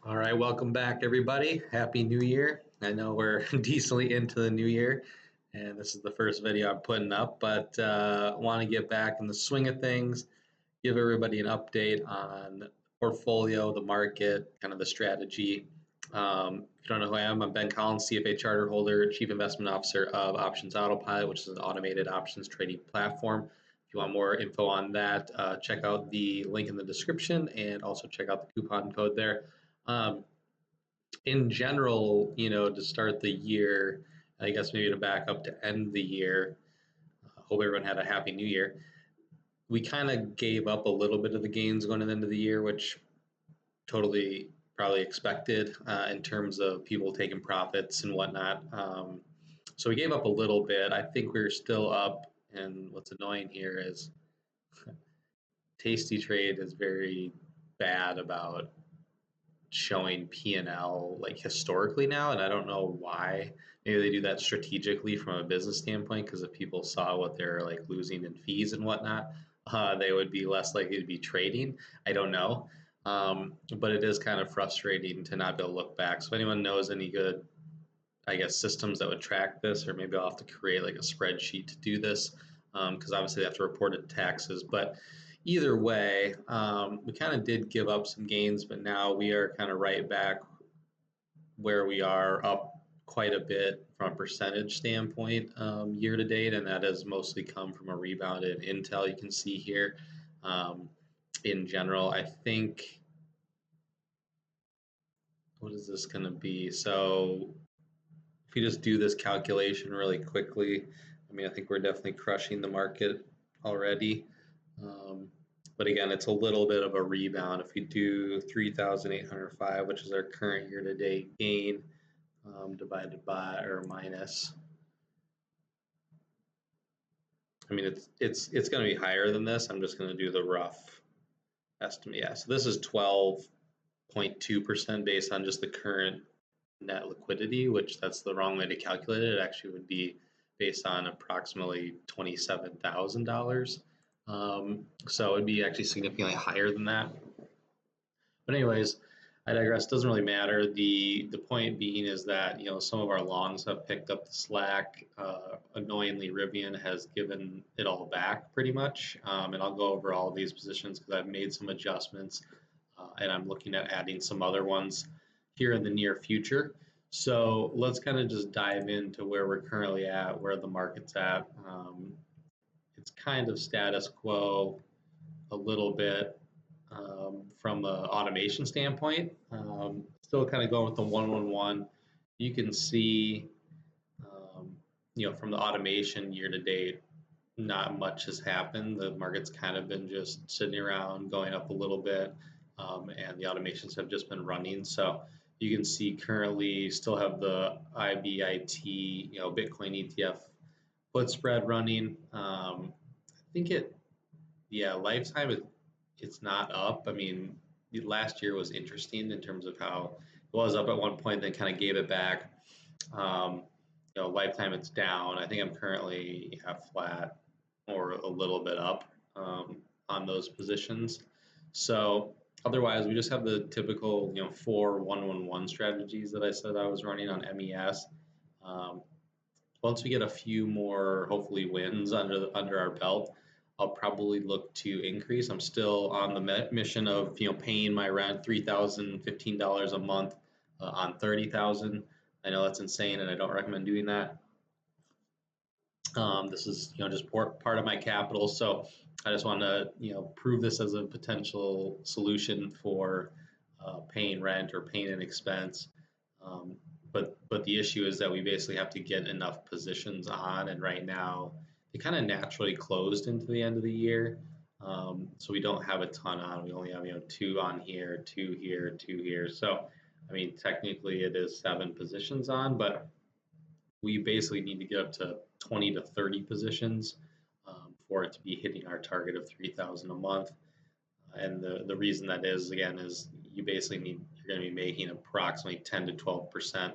All right, welcome back, everybody. Happy New Year. I know we're decently into the new year, and this is the first video I'm putting up, but want to get back in the swing of things, give everybody an update on the portfolio, the market, kind of the strategy. If you don't know who I am, I'm Ben Collins, CFA charter holder, Chief Investment Officer of Options Autopilot, which is an automated options trading platform. If you want more info on that, check out the link in the description and also check out the coupon code there. In general, to start the year, I guess maybe to back up to end the year, hope everyone had a happy new year. We kind of gave up a little bit of the gains going into the end of the year, which totally probably expected in terms of people taking profits and whatnot. So we gave up a little bit. I think we're still up, and what's annoying here is TastyTrade is very bad about showing P&L like historically now, and I don't know why. Maybe they do that strategically from a business standpoint, because if people saw what they're like losing in fees and whatnot, they would be less likely to be trading. I don't know, but it is kind of frustrating to not be able to look back. So if anyone knows any good, I guess, systems that would track this, or maybe I'll have to create like a spreadsheet to do this, because obviously they have to report it to taxes. But either way, we kind of did give up some gains, but now we are kind of right back where we are, up quite a bit from a percentage standpoint year to date, and that has mostly come from a rebound in Intel. You can see here. In general, I think, what is this going to be? So if you just do this calculation really quickly, I mean, I think we're definitely crushing the market already. But again, it's a little bit of a rebound. If we do 3,805, which is our current year-to-date gain, divided by or minus, I mean, it's going to be higher than this. I'm just going to do the rough estimate. Yeah, so this is 12.2% based on just the current net liquidity, which that's the wrong way to calculate it. It actually would be based on approximately $27,000. So it'd be actually significantly higher than that. But anyways, I digress. Doesn't really matter. The point being is that some of our longs have picked up the slack. Annoyingly, RIVN has given it all back pretty much. And I'll go over all of these positions because I've made some adjustments, and I'm looking at adding some other ones here in the near future. So let's kind of just dive into where we're currently at, where the market's at. It's kind of status quo a little bit from an automation standpoint. Still kind of going with the 111. You can see, from the automation year to date, not much has happened. The market's kind of been just sitting around, going up a little bit, and the automations have just been running. So you can see currently still have the IBIT, Bitcoin ETF put spread running. I think lifetime it's not up. I mean, last year was interesting in terms of how it was up at one point, then kind of gave it back. Lifetime it's down. I think I'm currently flat or a little bit up on those positions. So otherwise, we just have the typical 4 1-1-1 strategies that I said I was running on MES. Once we get a few more, hopefully, wins under our belt, I'll probably look to increase. I'm still on the mission of paying my rent $3,015 a month on 30,000. I know that's insane, and I don't recommend doing that. This is just part of my capital, so I just want to prove this as a potential solution for paying rent or paying an expense. But the issue is that we basically have to get enough positions on, and right now they kind of naturally closed into the end of the year, so we don't have a ton on. We only have 2 on here, 2 here, 2 here. So I mean, technically it is 7 positions on, but we basically need to get up to 20 to 30 positions for it to be hitting our target of 3,000 a month. And the reason that is, again, is you're going to be making approximately 10 to 12%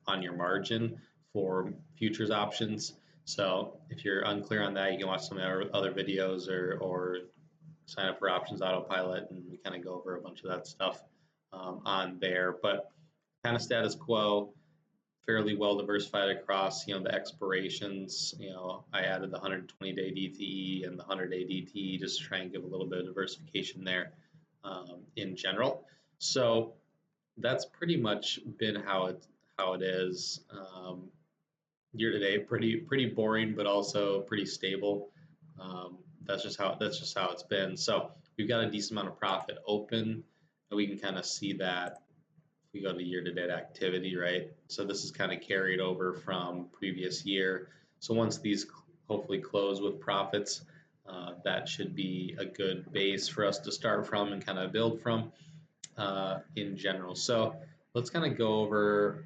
on your margin for futures options. So if you're unclear on that, you can watch some of our other videos or sign up for Options Autopilot, and we kind of go over a bunch of that stuff. on there, but kind of status quo, fairly well diversified across, the expirations. I added the 120-day DTE and the 100-day DTE just to try and give a little bit of diversification there in general. So that's pretty much been how it is. Year to date, pretty boring, but also pretty stable. That's just how it's been. So we've got a decent amount of profit open, and we can kind of see that if we go to year to date activity, right? So this is kind of carried over from previous year. So once these hopefully close with profits, that should be a good base for us to start from and kind of build from in general. So let's kind of go over.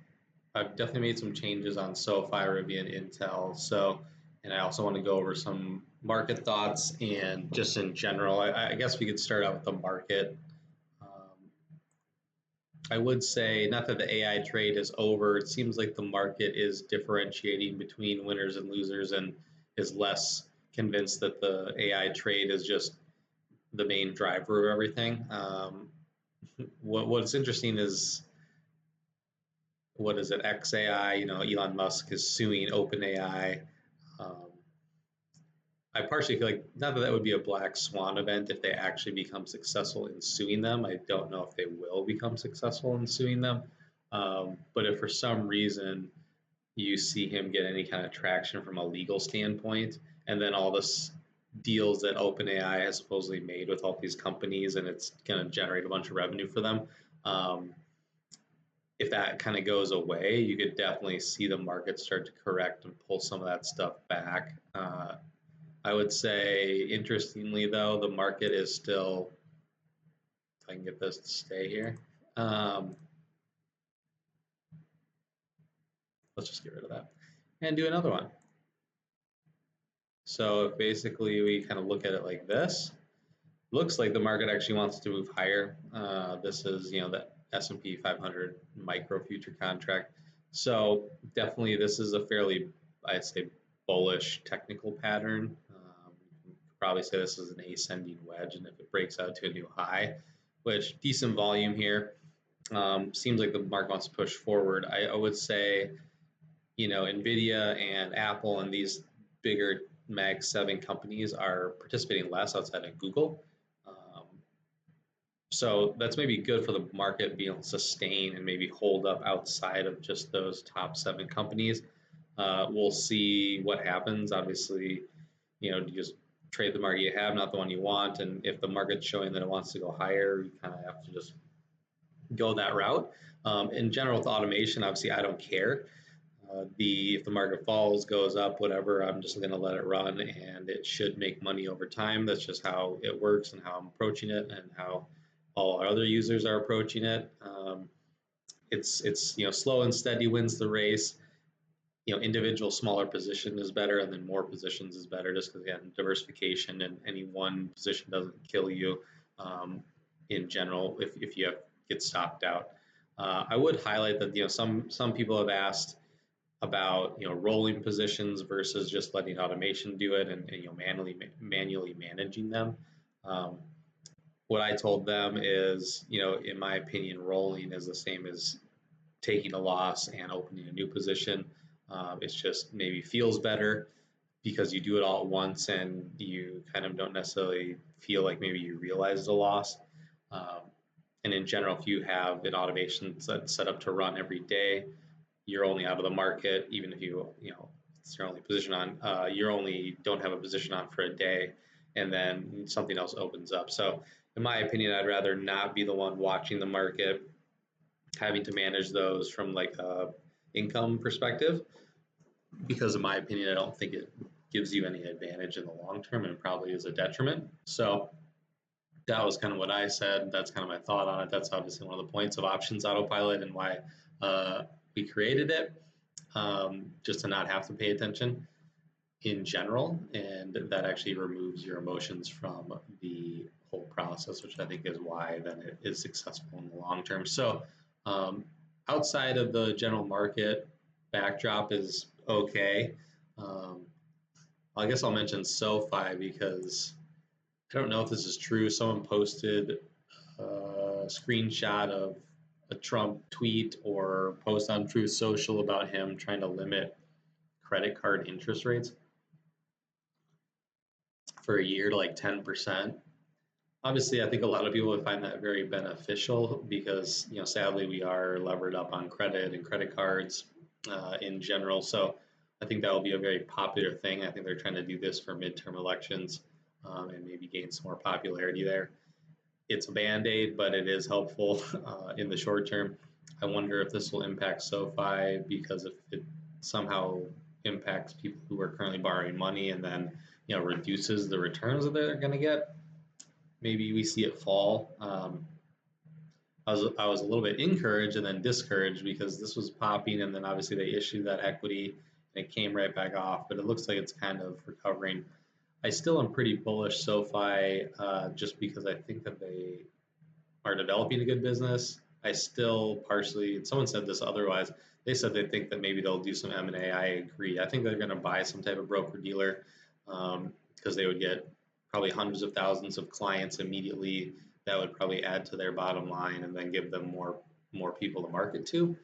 I've definitely made some changes on SOFI, RIVN, Intel. So, and I also want to go over some market thoughts and just in general. I guess we could start out with the market. I would say not that the AI trade is over. It seems like the market is differentiating between winners and losers and is less convinced that the AI trade is just the main driver of everything. What's interesting is, what is it, XAI, Elon Musk is suing OpenAI. I partially feel like, not that would be a black swan event if they actually become successful in suing them. I don't know if they will become successful in suing them. But if for some reason you see him get any kind of traction from a legal standpoint, and then all this deals that OpenAI has supposedly made with all these companies, and it's going to generate a bunch of revenue for them, if that kind of goes away, you could definitely see the market start to correct and pull some of that stuff back. I would say, interestingly though, the market is still, if I can get this to stay here, let's just get rid of that and do another one. So basically we kind of look at it like this. Looks like the market actually wants to move higher. This is, the S&P 500 micro future contract. So definitely this is a fairly, I'd say, bullish technical pattern. You could probably say this is an ascending wedge, and if it breaks out to a new high, which decent volume here, seems like the market wants to push forward. I would say, NVIDIA and Apple and these bigger Mag 7 companies are participating less outside of Google. So that's maybe good for the market being able to sustain and maybe hold up outside of just those top 7 companies. We'll see what happens. Obviously, you just trade the market you have, not the one you want. And if the market's showing that it wants to go higher, you kind of have to just go that route. In general, with automation, obviously, I don't care. If the market falls, goes up, whatever, I'm just going to let it run, and it should make money over time. That's just how it works and how I'm approaching it and how all our other users are approaching it. It's slow and steady wins the race. Individual smaller position is better, and then more positions is better, just because, again, diversification, and any one position doesn't kill you in general if you get stopped out. I would highlight that some people have asked about rolling positions versus just letting automation do it and manually managing them. What I told them is, in my opinion, rolling is the same as taking a loss and opening a new position. It's just maybe feels better because you do it all at once and you kind of don't necessarily feel like maybe you realized a loss. And in general, if you have an automation that's set up to run every day, you're only out of the market, even if it's your only position on, you only don't have a position on for a day, and then something else opens up. So in my opinion, I'd rather not be the one watching the market, having to manage those from like a income perspective, because in my opinion, I don't think it gives you any advantage in the long term, and probably is a detriment. So that was kind of what I said. That's kind of my thought on it. That's obviously one of the points of options autopilot and why we created it, just to not have to pay attention in general, and that actually removes your emotions from the whole process, which I think is why then it is successful in the long term. So outside of the general market, backdrop is okay. I guess I'll mention SOFI because I don't know if this is true. Someone posted screenshot of a Trump tweet or post on Truth Social about him trying to limit credit card interest rates for a year to like 10%. Obviously, I think a lot of people would find that very beneficial because, sadly, we are levered up on credit and credit cards in general. So I think that will be a very popular thing. I think they're trying to do this for midterm elections and maybe gain some more popularity there. It's a Band-Aid, but it is helpful in the short term. I wonder if this will impact SOFI, because if it somehow impacts people who are currently borrowing money and then reduces the returns that they're going to get, maybe we see it fall. I was a little bit encouraged and then discouraged because this was popping, and then obviously they issued that equity and it came right back off, but it looks like it's kind of recovering. I still am pretty bullish SoFi just because I think that they are developing a good business. I still partially, and someone said this otherwise, they said they think that maybe they'll do some M&A. I agree. I think they're going to buy some type of broker dealer because they would get probably hundreds of thousands of clients immediately. That would probably add to their bottom line and then give them more people to market to.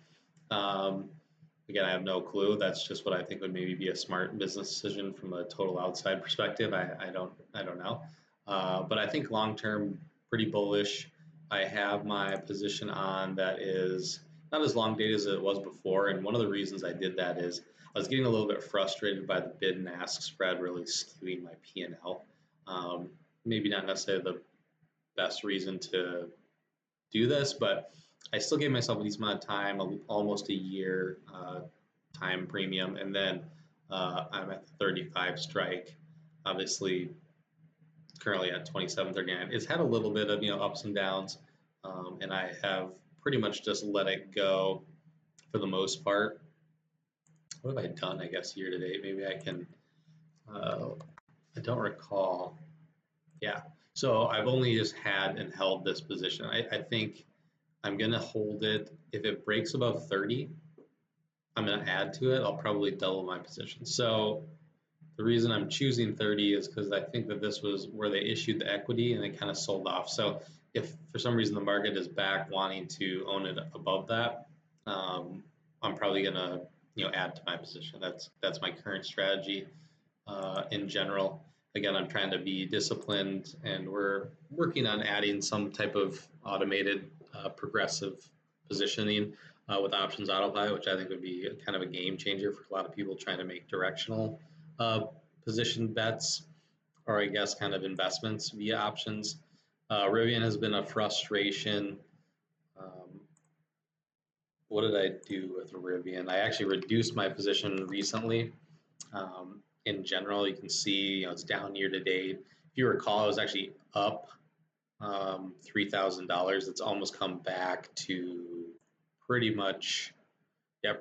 Again, I have no clue. That's just what I think would maybe be a smart business decision from a total outside perspective. I don't know. But I think long term, pretty bullish. I have my position on that is not as long dated as it was before. And one of the reasons I did that is I was getting a little bit frustrated by the bid and ask spread really skewing my P&L. Maybe not necessarily the best reason to do this, but I still gave myself a decent amount of time, almost a year time premium, and then I'm at the 35 strike. Obviously, currently at 27.39. It's had a little bit of ups and downs, and I have pretty much just let it go for the most part. What have I done? I guess year to date, maybe I can. I don't recall. Yeah. So I've only just had and held this position. I think I'm going to hold it. If it breaks above 30, I'm going to add to it. I'll probably double my position. So the reason I'm choosing 30 is because I think that this was where they issued the equity and it kind of sold off. So if for some reason the market is back wanting to own it above that, I'm probably going to add to my position. That's my current strategy in general. Again, I'm trying to be disciplined, and we're working on adding some type of automated progressive positioning with options autopilot, which I think would be kind of a game changer for a lot of people trying to make directional position bets, or I guess kind of investments via options. RIVN has been a frustration. What did I do with RIVN? I actually reduced my position recently. In general, you can see it's down year to date. If you recall, it was actually up $3,000. It's almost come back to pretty much. I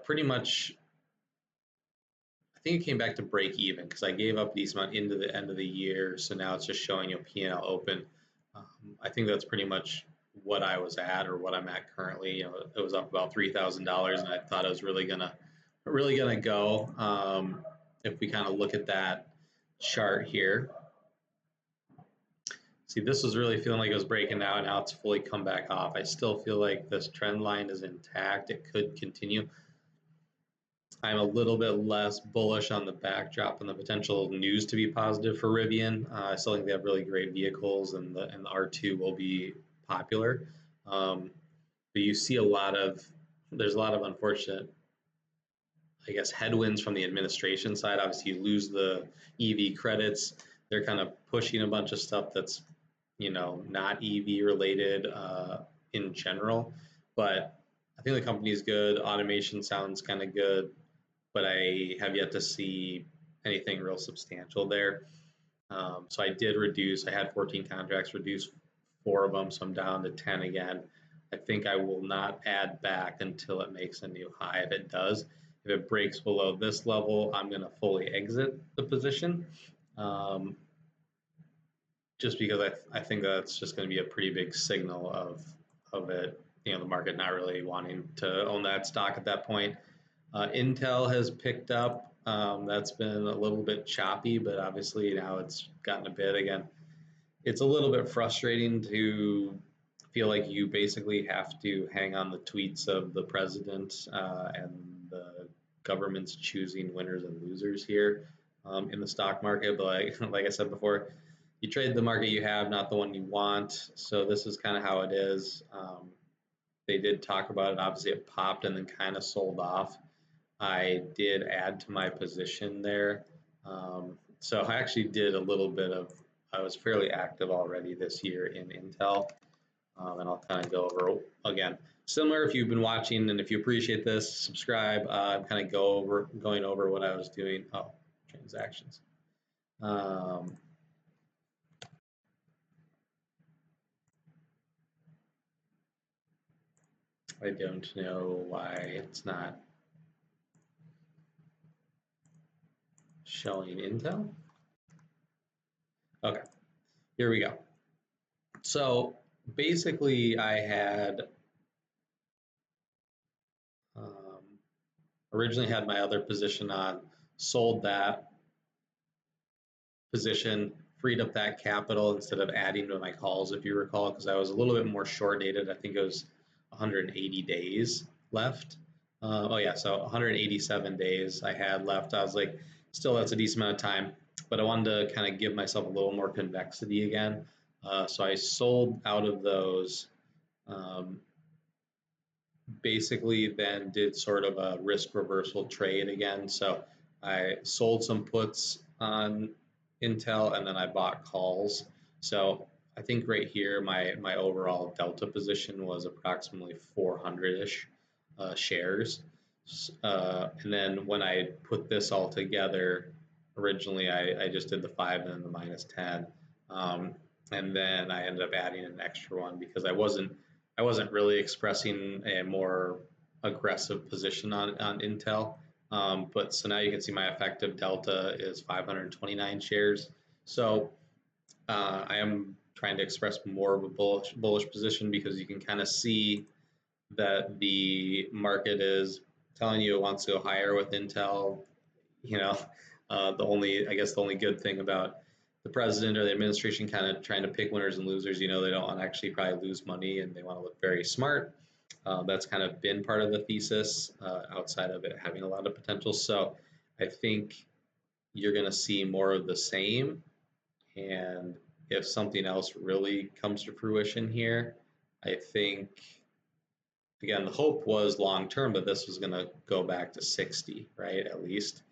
think it came back to break even because I gave up a decent amount into the end of the year. So now it's just showing P&L open. I think that's pretty much what I was at, or what I'm at currently. It was up about $3,000, and I thought it was really gonna go. If we kind of look at that chart here, see, this was really feeling like it was breaking out. Now it's fully come back off. I still feel like this trend line is intact. It could continue. I'm a little bit less bullish on the backdrop and the potential news to be positive for RIVN. I still think they have really great vehicles, and the R2 will be popular. But you see there's a lot of unfortunate, I guess, headwinds from the administration side. Obviously, you lose the EV credits. They're kind of pushing a bunch of stuff that's, not EV related in general. But I think the company is good. Automation sounds kind of good, but I have yet to see anything real substantial there. So I did reduce. I had 14 contracts, reduced 4 of them, so I'm down to 10 again. I think I will not add back until it makes a new high. If it does, if it breaks below this level, I'm going to fully exit the position, just because I think that's just going to be a pretty big signal of it, the market not really wanting to own that stock at that point. Intel has picked up. That's been a little bit choppy, but obviously now it's gotten a bit again. It's a little bit frustrating to feel like you basically have to hang on the tweets of the president and the government's choosing winners and losers here in the stock market. But like I said before, you trade the market you have, not the one you want. So this is kind of how it is. They did talk about it. Obviously, it popped and then kind of sold off. I did add to my position there. So I actually did a little bit of, I was fairly active already this year in Intel. And I'll kind of go over again. Similar, if you've been watching and if you appreciate this, subscribe. I'm kind of going over what I was doing. Oh, transactions. I don't know why it's not showing Intel. Okay, here we go. So basically, I had originally had my other position on, sold that position, freed up that capital instead of adding to my calls, if you recall, because I was a little bit more short dated. I think it was 180 days left. Oh yeah, so 187 days I had left. I was like, still that's a decent amount of time, but I wanted to kind of give myself a little more convexity again. So I sold out of those. Basically then did sort of a risk reversal trade again. So I sold some puts on Intel and then I bought calls. So I think right here my overall delta position was approximately 400-ish shares. And then when I put this all together, originally I just did the 5 and then the minus 10. And then I ended up adding an extra one because I wasn't really expressing a more aggressive position on Intel. But so now you can see my effective delta is 529 shares. So I am trying to express more of a bullish position because you can kind of see that the market is telling you it wants to go higher with Intel. You know, the only good thing about the president or the administration kind of trying to pick winners and losers, they don't want to actually probably lose money and they want to look very smart. That's kind of been part of the thesis outside of it having a lot of potential. So I think you're going to see more of the same. And if something else really comes to fruition here, I think, again, the hope was long term that this was going to go back to 60, right? At least.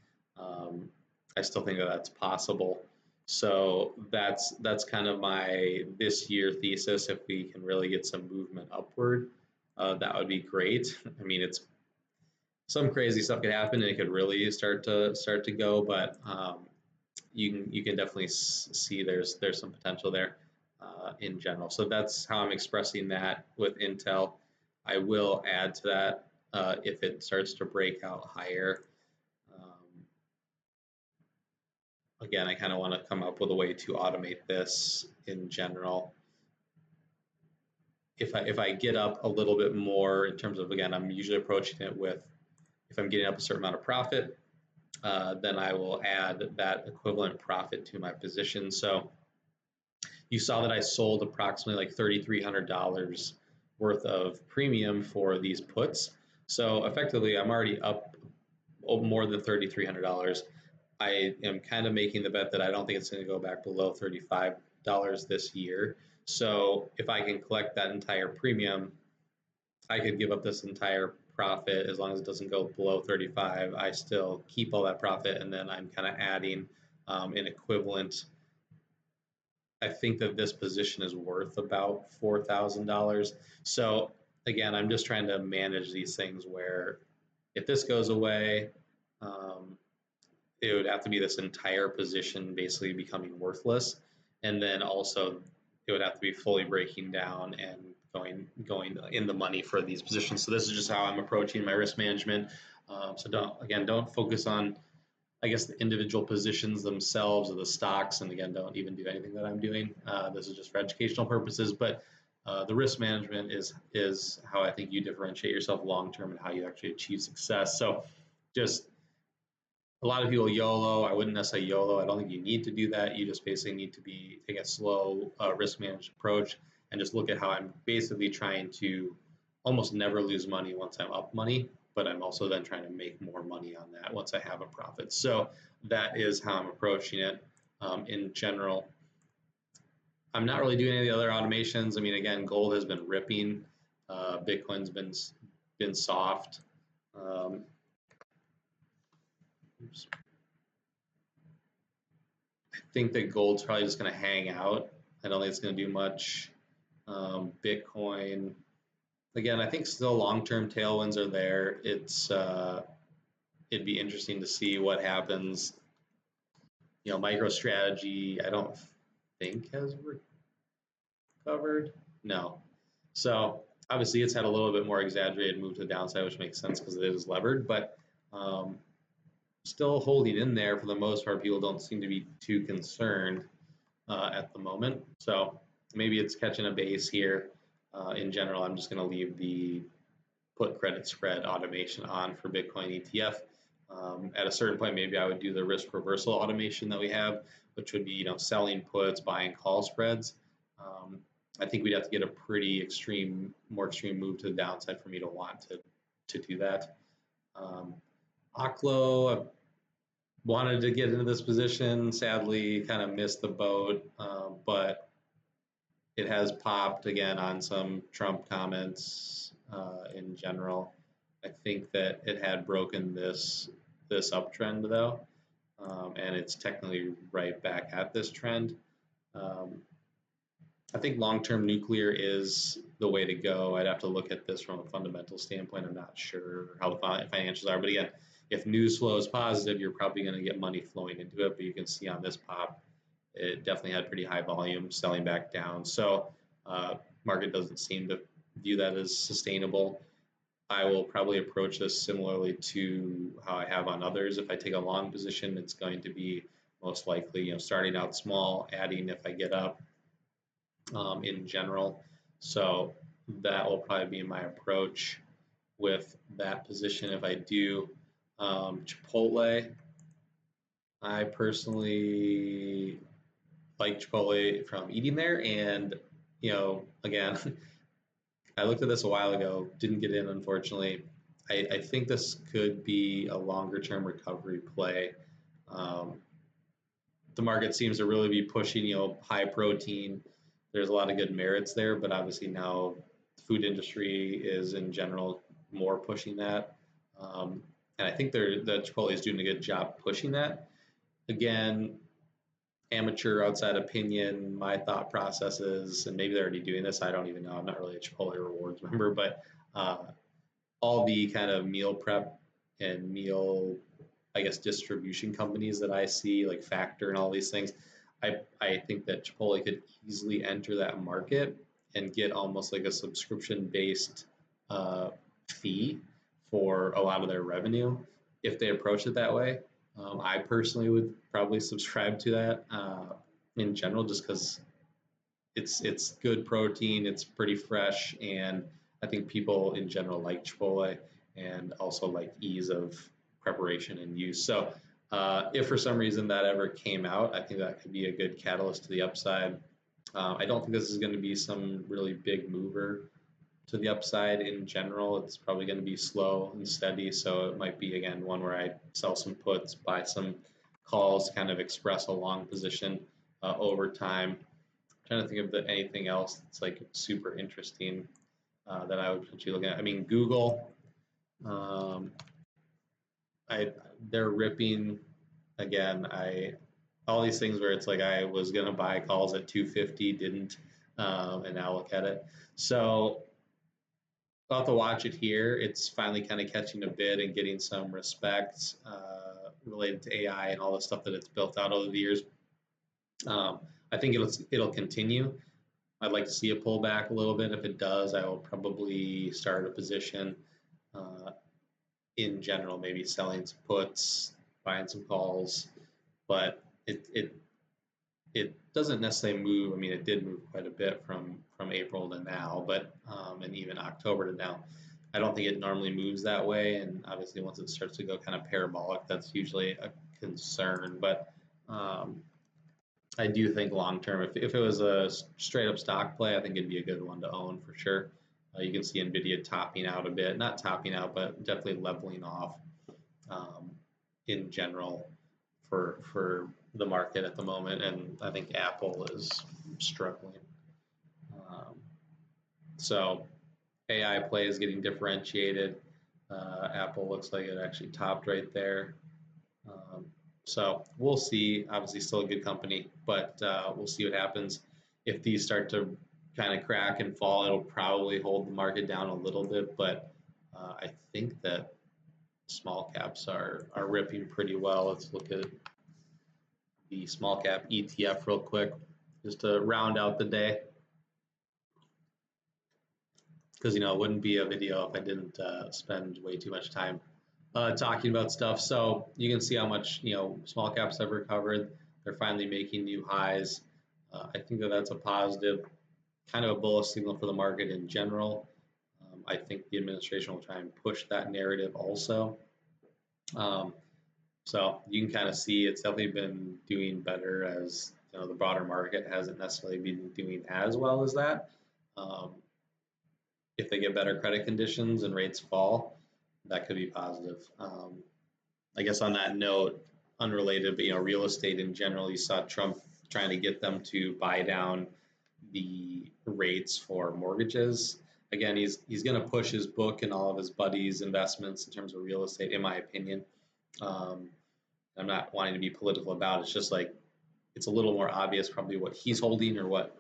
I still think that that's possible. So that's kind of my this year thesis. If we can really get some movement upward, that would be great. I mean, it's some crazy stuff could happen and it could really start to go, but you can definitely see there's some potential there in general. So that's how I'm expressing that with Intel. I will add to that if it starts to break out higher. Again, I kind of want to come up with a way to automate this in general. If I get up a little bit more in terms of, again, I'm usually approaching it with, if I'm getting up a certain amount of profit, then I will add that equivalent profit to my position. So you saw that I sold approximately like $3,300 worth of premium for these puts. So effectively, I'm already up more than $3,300. I am kind of making the bet that I don't think it's going to go back below $35 this year. So if I can collect that entire premium, I could give up this entire profit as long as it doesn't go below 35. I still keep all that profit, and then I'm kind of adding an equivalent. I think that this position is worth about $4,000. So again, I'm just trying to manage these things where if this goes away, it would have to be this entire position basically becoming worthless, and then also it would have to be fully breaking down and going in the money for these positions. So this is just how I'm approaching my risk management. So don't focus on, I guess, the individual positions themselves or the stocks, and again, don't even do anything that I'm doing. This is just for educational purposes, but the risk management is how I think you differentiate yourself long term and how you actually achieve success. So just a lot of people YOLO. I wouldn't necessarily YOLO. I don't think you need to do that. You just basically need to take a slow risk managed approach. and just look at how I'm basically trying to almost never lose money once I'm up money, but I'm also then trying to make more money on that once I have a profit. So that is how I'm approaching it. In general, I'm not really doing any of the other automations. I mean, again, gold has been ripping. Bitcoin's been soft. Oops. I think that gold's probably just going to hang out. I don't think it's going to do much. Bitcoin, again, I think still long-term tailwinds are there. It'd be interesting to see what happens. You know, MicroStrategy, I don't think has recovered. No. So obviously it's had a little bit more exaggerated move to the downside, which makes sense because it is levered, but still holding in there for the most part. People don't seem to be too concerned at the moment. So maybe it's catching a base here. In general, I'm just going to leave the put credit spread automation on for Bitcoin ETF. At a certain point, maybe I would do the risk reversal automation that we have, which would be, you know, selling puts, buying call spreads. I think we'd have to get a pretty more extreme move to the downside for me to want to do that. Oklo, I wanted to get into this position, sadly kind of missed the boat, but it has popped again on some Trump comments in general. I think that it had broken this uptrend though, and it's technically right back at this trend. I think long-term nuclear is the way to go. I'd have to look at this from a fundamental standpoint. I'm not sure how the financials are, but again, if news flow is positive, you're probably going to get money flowing into it. But you can see on this pop, it definitely had pretty high volume selling back down. So market doesn't seem to view that as sustainable. I will probably approach this similarly to how I have on others. If I take a long position, it's going to be most likely, you know, starting out small, adding if I get up in general. So that will probably be my approach with that position. If I do Chipotle, I personally like Chipotle from eating there, and you know, again, I looked at this a while ago, didn't get in unfortunately. I think this could be a longer term recovery play. The market seems to really be pushing, you know, high protein. There's a lot of good merits there, but obviously now the food industry is in general more pushing that. And I think the Chipotle is doing a good job pushing that. Again, amateur outside opinion, my thought processes, and maybe they're already doing this, I don't even know. I'm not really a Chipotle rewards member, but all the kind of meal prep and meal, I guess, distribution companies that I see, like Factor and all these things, I think that Chipotle could easily enter that market and get almost like a subscription-based fee for a lot of their revenue if they approach it that way. I personally would probably subscribe to that in general, just because it's good protein, it's pretty fresh, and I think people in general like Chipotle and also like ease of preparation and use. So if for some reason that ever came out, I think that could be a good catalyst to the upside. I don't think this is going to be some really big mover to the upside in general. It's probably going to be slow and steady. So it might be, again, one where I sell some puts, buy some calls, kind of express a long position over time. I'm trying to think of anything else that's like super interesting that I would potentially look at. I mean, Google, they're ripping again. All these things where it's like I was gonna buy calls at 250, didn't, and now look at it. So I'll have to watch it here. It's finally kind of catching a bid and getting some respect related to AI and all the stuff that it's built out over the years. I think it'll continue. I'd like to see it pull back a little bit. If it does, I will probably start a position in general, maybe selling some puts, buying some calls, but it doesn't necessarily move. I mean, it did move quite a bit from April to now, but and even October to now. I don't think it normally moves that way, and obviously once it starts to go kind of parabolic, that's usually a concern. But I do think long term, if it was a straight up stock play, I think it'd be a good one to own for sure. You can see NVIDIA topping out a bit, not topping out, but definitely leveling off um, in general for the market at the moment. And I think Apple is struggling. Um, so AI play is getting differentiated. Apple looks like it actually topped right there. Um, so we'll see. Obviously, still a good company, but we'll see what happens. If these start to kind of crack and fall, it'll probably hold the market down a little bit. But I think that small caps are ripping pretty well. Let's look at the small cap ETF real quick, just to round out the day. Because it wouldn't be a video if I didn't spend way too much time talking about stuff. So you can see how much small caps have recovered. They're finally making new highs. I think that that's a positive, kind of a bullish signal for the market in general. I think the administration will try and push that narrative also. So you can kind of see it's definitely been doing better as the broader market hasn't necessarily been doing as well as that. If they get better credit conditions and rates fall, that could be positive. I guess on that note, unrelated, but real estate in general, you saw Trump trying to get them to buy down the rates for mortgages. Again, he's going to push his book and all of his buddies' investments in terms of real estate, in my opinion. I'm not wanting to be political about it. It's just like it's a little more obvious probably what he's holding or what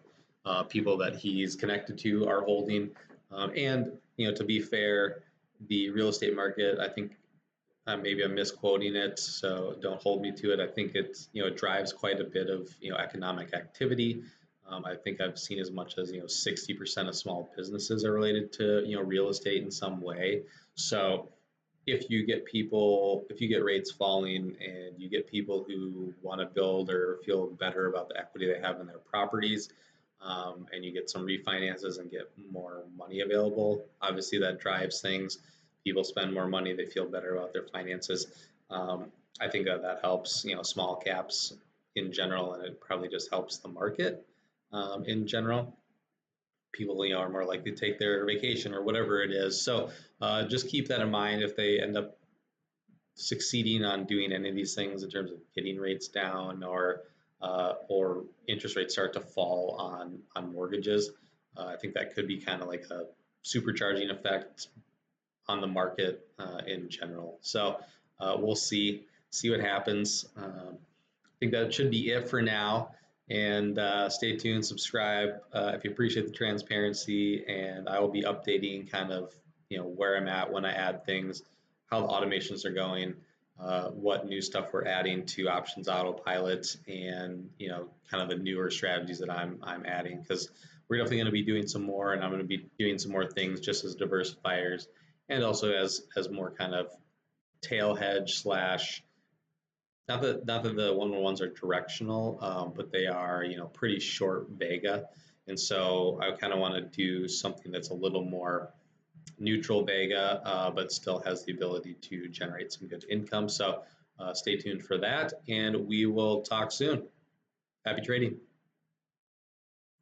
people that he's connected to are holding. And to be fair, the real estate market, I think maybe I'm misquoting it, so don't hold me to it. I think it drives quite a bit of economic activity. I think I've seen as much as 60% of small businesses are related to real estate in some way. So if you get rates falling and you get people who want to build or feel better about the equity they have in their properties, and you get some refinances and get more money available, obviously that drives things. People spend more money, they feel better about their finances. I think that helps small caps in general, and it probably just helps the market in general. People are more likely to take their vacation or whatever it is. So just keep that in mind if they end up succeeding on doing any of these things in terms of getting rates down or interest rates start to fall on mortgages. I think that could be kind of like a supercharging effect on the market in general. So we'll see what happens. I think that should be it for now. And stay tuned, subscribe if you appreciate the transparency, and I will be updating kind of where I'm at when I add things, how the automations are going, what new stuff we're adding to Options Autopilot, and kind of the newer strategies that I'm adding, because we're definitely going to be doing some more, and I'm going to be doing some more things just as diversifiers, and also as more kind of tail hedge slash. Not that the 111s are directional, but they are pretty short vega, and so I kind of want to do something that's a little more neutral vega, but still has the ability to generate some good income. So stay tuned for that, and we will talk soon. Happy trading.